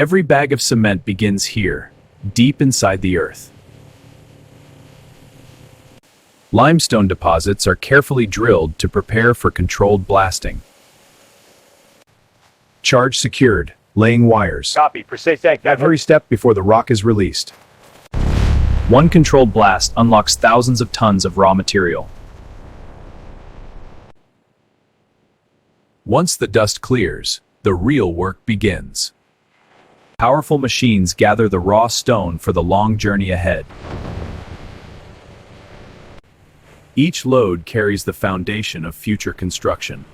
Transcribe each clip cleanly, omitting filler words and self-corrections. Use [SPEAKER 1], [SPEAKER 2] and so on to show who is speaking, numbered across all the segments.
[SPEAKER 1] Every bag of cement begins here, deep inside the earth. Limestone deposits are carefully drilled to prepare for controlled blasting. Charge secured, laying wires.
[SPEAKER 2] Copy. Proceed.
[SPEAKER 1] Every step before the rock is released. One controlled blast unlocks thousands of tons of raw material. Once the dust clears, the real work begins. Powerful machines gather the raw stone for the long journey ahead. Each load carries the foundation of future construction.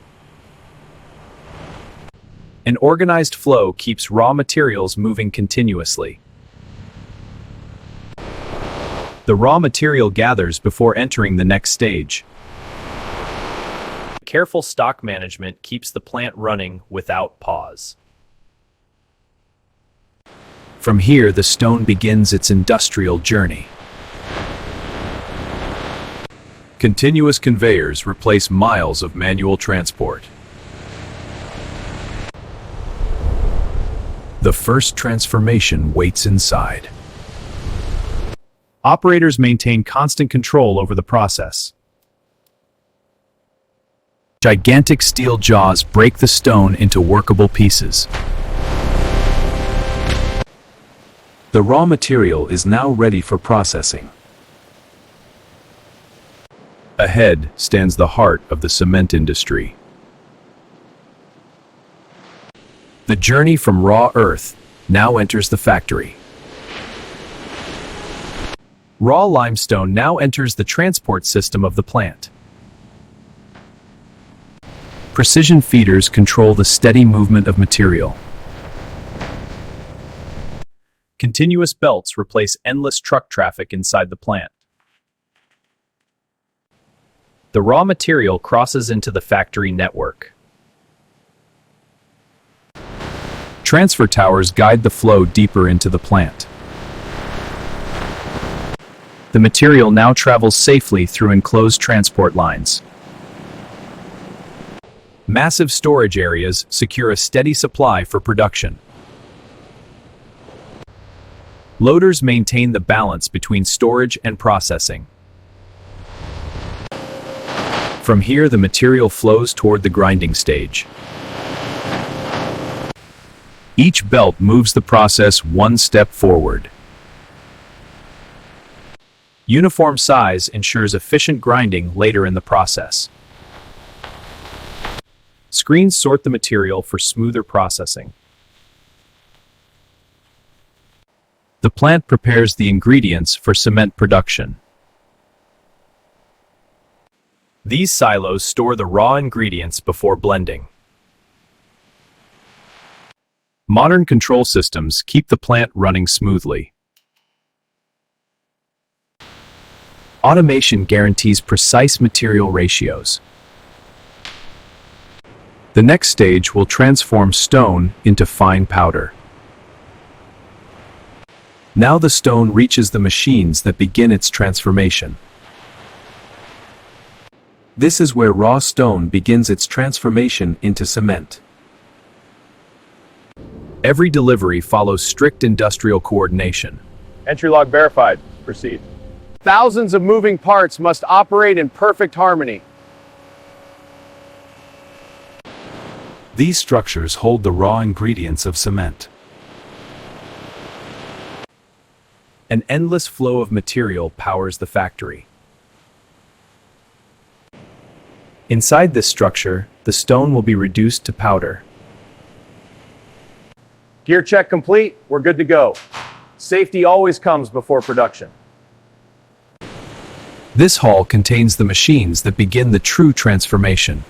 [SPEAKER 1] An organized flow keeps raw materials moving continuously. The raw material gathers before entering the next stage. Careful stock management keeps the plant running without pause. From here, the stone begins its industrial journey. Continuous conveyors replace miles of manual transport. The first transformation waits inside. Operators maintain constant control over the process. Gigantic steel jaws break the stone into workable pieces. The raw material is now ready for processing. Ahead stands the heart of the cement industry. The journey from raw earth now enters the factory. Raw limestone now enters the transport system of the plant. Precision feeders control the steady movement of material. Continuous belts replace endless truck traffic inside the plant. The raw material crosses into the factory network. Transfer towers guide the flow deeper into the plant. The material now travels safely through enclosed transport lines. Massive storage areas secure a steady supply for production. Loaders maintain the balance between storage and processing. From here, the material flows toward the grinding stage. Each belt moves the process one step forward. Uniform size ensures efficient grinding later in the process. Screens sort the material for smoother processing. The plant prepares the ingredients for cement production. These silos store the raw ingredients before blending. Modern control systems keep the plant running smoothly. Automation guarantees precise material ratios. The next stage will transform stone into fine powder. Now the stone reaches the machines that begin its transformation. This is where raw stone begins its transformation into cement. Every delivery follows strict industrial coordination.
[SPEAKER 2] Entry log verified. Proceed. Thousands of moving parts must operate in perfect harmony.
[SPEAKER 1] These structures hold the raw ingredients of cement. An endless flow of material powers the factory. Inside this structure, the stone will be reduced to powder.
[SPEAKER 2] Gear check complete. We're good to go. Safety always comes before production.
[SPEAKER 1] This hall contains the machines that begin the true transformation.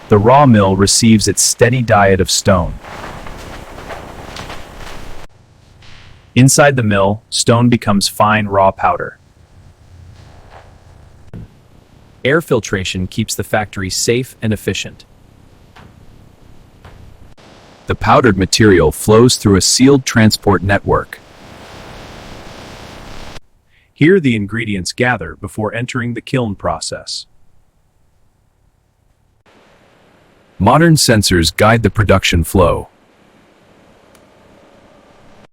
[SPEAKER 1] The raw mill receives its steady diet of stone. Inside the mill, stone becomes fine raw powder. Air filtration keeps the factory safe and efficient. The powdered material flows through a sealed transport network. Here the ingredients gather before entering the kiln process. Modern sensors guide the production flow.